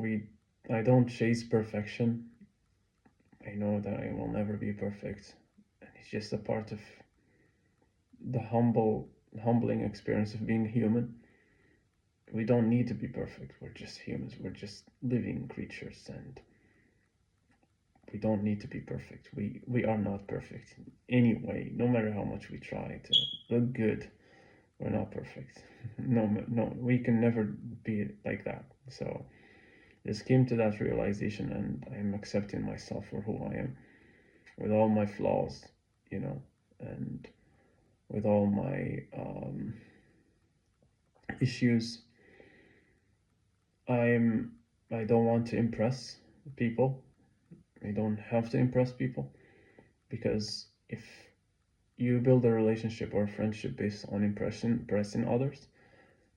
we I don't chase perfection. I know that I will never be perfect, and it's just a part of the humbling experience of being human. We don't need to be perfect. We're just humans. We're just living creatures, and we don't need to be perfect. We are not perfect anyway. No matter how much we try to look good, we're not perfect. No, we can never be like that. So just came to that realization, and I'm accepting myself for who I am, with all my flaws, you know, and with all my issues. I'm I don't want to impress people. I don't have to impress people, because if you build a relationship or a friendship based on impressing others,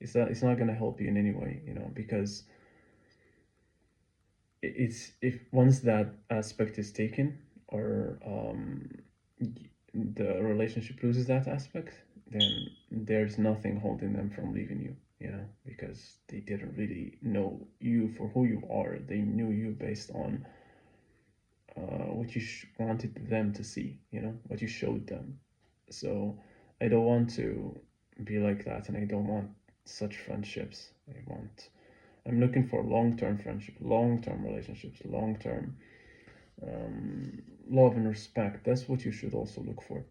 it's not gonna help you in any way, because it's if once that aspect is taken, or the relationship loses that aspect, then there's nothing holding them from leaving you, because they didn't really know you for who you are. They knew you based on what you wanted them to see, what you showed them. So I don't want to be like that, and I don't want such friendships. I'm looking for long-term friendship, long-term relationships, long-term love and respect. That's what you should also look for.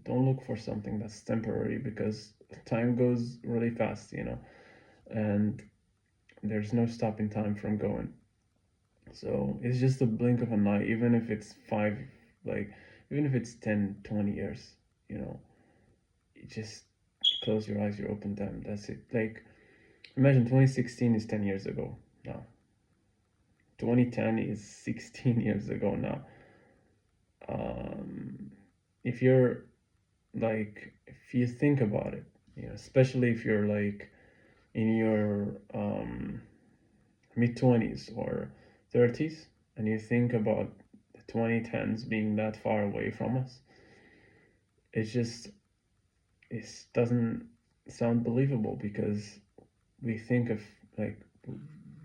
Don't look for something that's temporary, because time goes really fast. And there's no stopping time from going. So it's just a blink of an eye, even if it's five, like, even if it's 10, 20 years, you know, you just close your eyes, you open them. That's it. Like, imagine 2016 is 10 years ago now. 2010 is 16 years ago now. Um, if you're if you think about it, especially if you're like in your mid 20s or 30s, and you think about the 2010s being that far away from us, it's just, it doesn't sound believable, because we think of like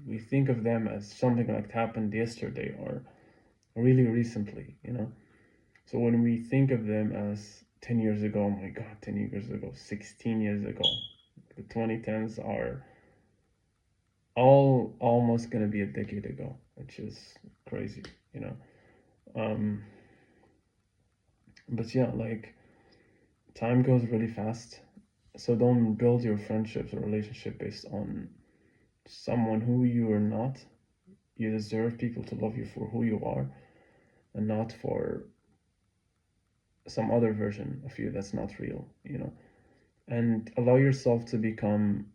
we think of them as something like happened yesterday or really recently. So when we think of them as 10 years ago, oh my god, 10 years ago, 16 years ago, the 2010s are all almost going to be a decade ago, which is crazy, you know. Um, but yeah, like, time goes really fast. So don't build your friendships or relationship based on someone who you are not. You deserve people to love you for who you are, and not for some other version of you that's not real. And allow yourself to become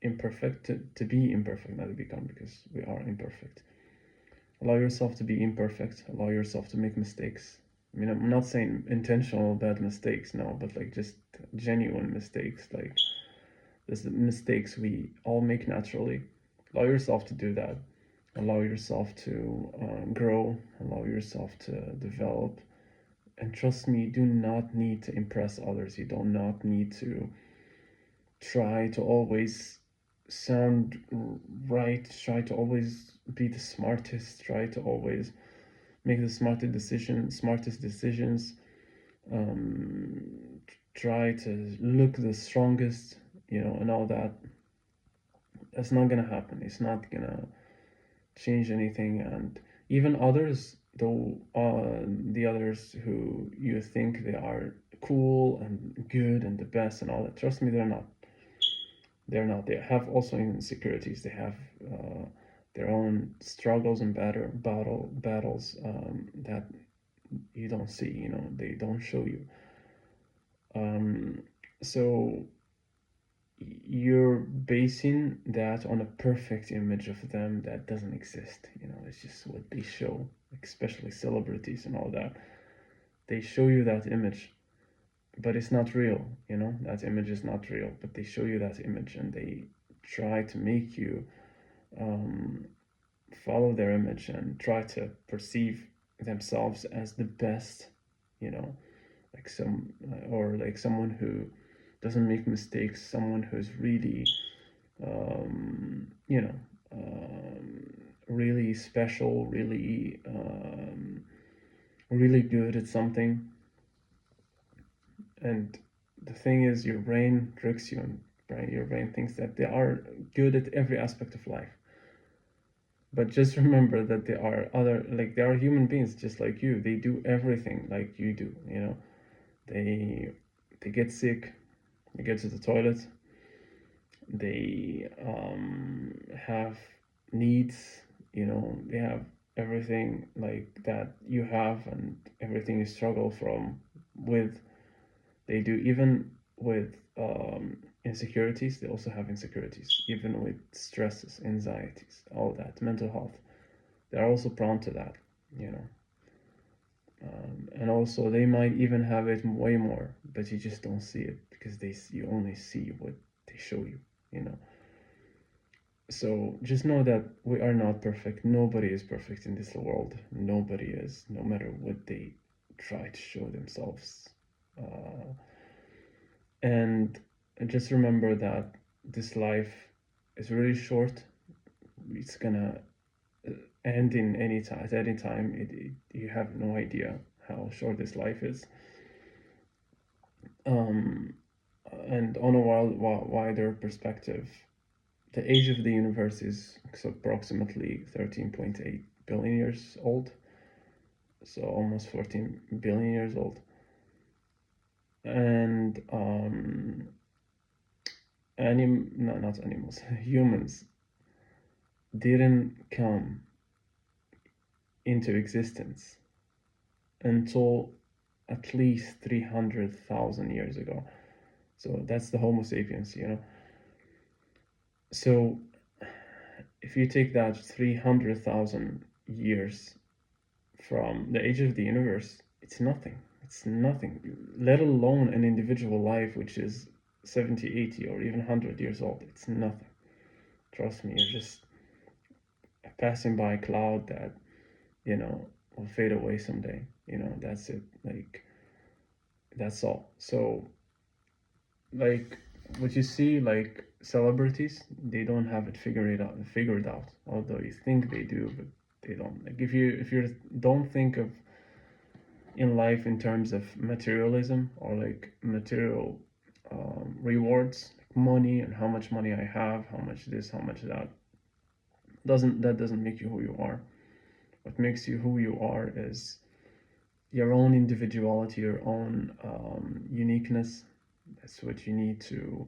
imperfect, to be imperfect, not to become, because we are imperfect. Allow yourself to be imperfect, allow yourself to make mistakes. I mean, I'm not saying intentional bad mistakes, no, but like just genuine mistakes, like there's the mistakes we all make naturally. Allow yourself to do that. Allow yourself to grow, allow yourself to develop. And trust me, you do not need to impress others. You do not need to try to always sound right, try to always be the smartest, try to always make the smartest decisions, um, try to look the strongest, and all that. That's not gonna happen. It's not gonna change anything. And even others, though, the others who you think they are cool and good and the best and all that, trust me, they're not. They're not. They have also insecurities. They have their own struggles and battles that you don't see. They don't show you. Um, so you're basing that on a perfect image of them that doesn't exist. It's just what they show, especially celebrities and all that. They show you that image, but it's not real. That image is not real, but they show you that image, and they try to make you um, follow their image and try to perceive themselves as the best, you know, or like someone who doesn't make mistakes, someone who's really, um, you know, really special, really good at something. And the thing is, your brain tricks you, and your brain thinks that they are good at every aspect of life. But just remember that they are they are human beings just like you. They do everything like you do, you know. They get sick, they get to the toilet, they have needs, you know, they have everything like that you have and everything you struggle from with. They do, even with insecurities, they also have insecurities, even with stresses, anxieties, all that, mental health. They're also prone to that, you know. And also, they might even have it way more, but you just don't see it because you only see what they show you, you know. So just know that we are not perfect. Nobody is perfect in this world. Nobody is, no matter what they try to show themselves. Uh, and just remember that this life is really short. It's gonna end in any time. At any time, you have no idea how short this life is. Um, and on a wider perspective, the age of the universe is approximately 13.8 billion years old, so almost 14 billion years old. And not animals, humans didn't come into existence until at least 300,000 years ago. So that's the Homo sapiens, you know. So if you take that 300,000 years from the age of the universe, it's nothing. It's nothing, let alone an individual life which is 70, 80, or even 100 years old. It's nothing. Trust me, you're just passing by a cloud that, you know, will fade away someday. You know, that's it. Like, that's all. So, like, what you see, like, celebrities, they don't have it figured out. Although you think they do, but they don't. Like, if you don't think of in life in terms of materialism or like material rewards, like money and how much money I have, how much this, how much that, doesn't make you who you are. What makes you who you are is your own individuality, your own uniqueness. That's what you need to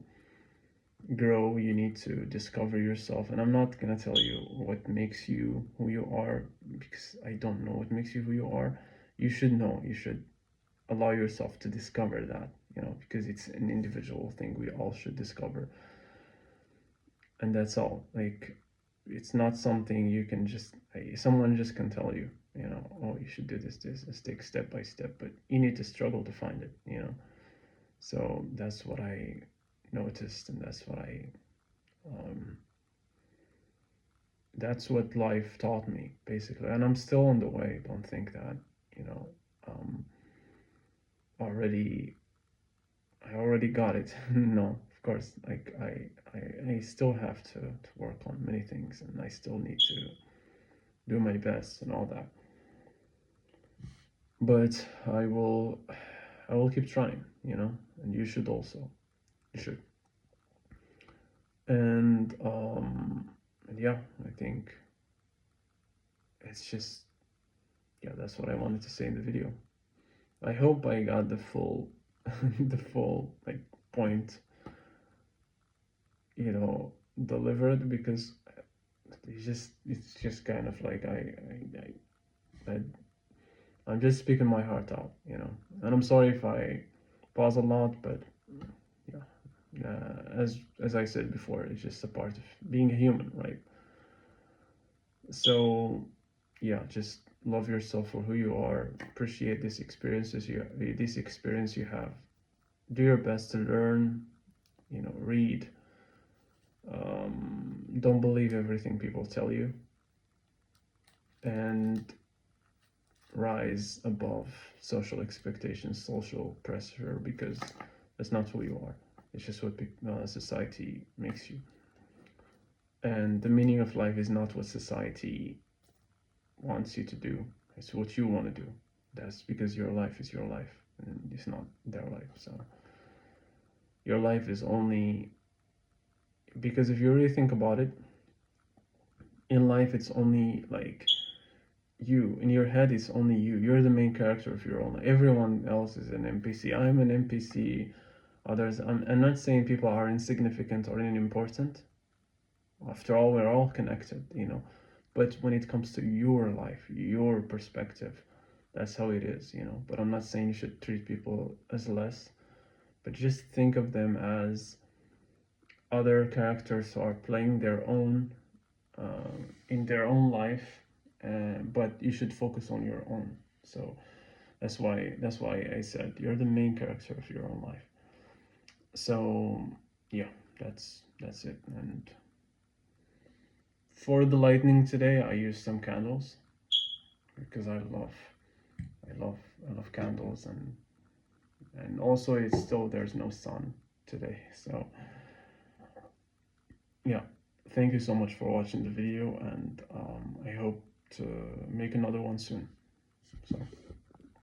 grow. You need to discover yourself. And I'm not gonna tell you what makes you who you are because I don't know what makes you who you are. You should know. You should allow yourself to discover that, you know, because it's an individual thing we all should discover. And that's all. Like, it's not something you can just, someone just can tell you, you know, oh, you should do this. Let's take step by step, but you need to struggle to find it, you know. So that's what I noticed, and um, that's what life taught me basically. And I'm still on the way. Don't think that, you know, um, already I already got it. No, of course, like I still have to work on many things, and I still need to do my best and all that. But I will keep trying, you know, and you should also. You should. And yeah, I think it's just, yeah, that's what I wanted to say in the video. I hope I got the full the full like point, you know, delivered, because it's just kind of like I I'm just speaking my heart out, you know. And I'm sorry if I pause a lot, but yeah, as I said before, it's just a part of being a human, right? So yeah, just love yourself for who you are. Appreciate this experience you have. Do your best to learn, you know, read. Don't believe everything people tell you, and rise above social expectations, social pressure, because that's not who you are. It's just what society makes you. And the meaning of life is not what society wants you to do, it's what you want to do. That's because your life is your life and it's not their life. So your life is only, because if you really think about it, in life it's only like you. In your head it's only you. You're the main character of your own life. Everyone else is an NPC. I'm an NPC. Others, I'm not saying people are insignificant or unimportant. After all, we're all connected, you know. But when it comes to your life, your perspective, that's how it is, you know. But I'm not saying you should treat people as less, but just think of them as other characters who are playing their own, in their own life, but you should focus on your own. So that's why I said you're the main character of your own life. So yeah, that's it. And for the lightning today, I used some candles because I love I love candles, and also it's still there's no sun today. So yeah, thank you so much for watching the video, and I hope to make another one soon. So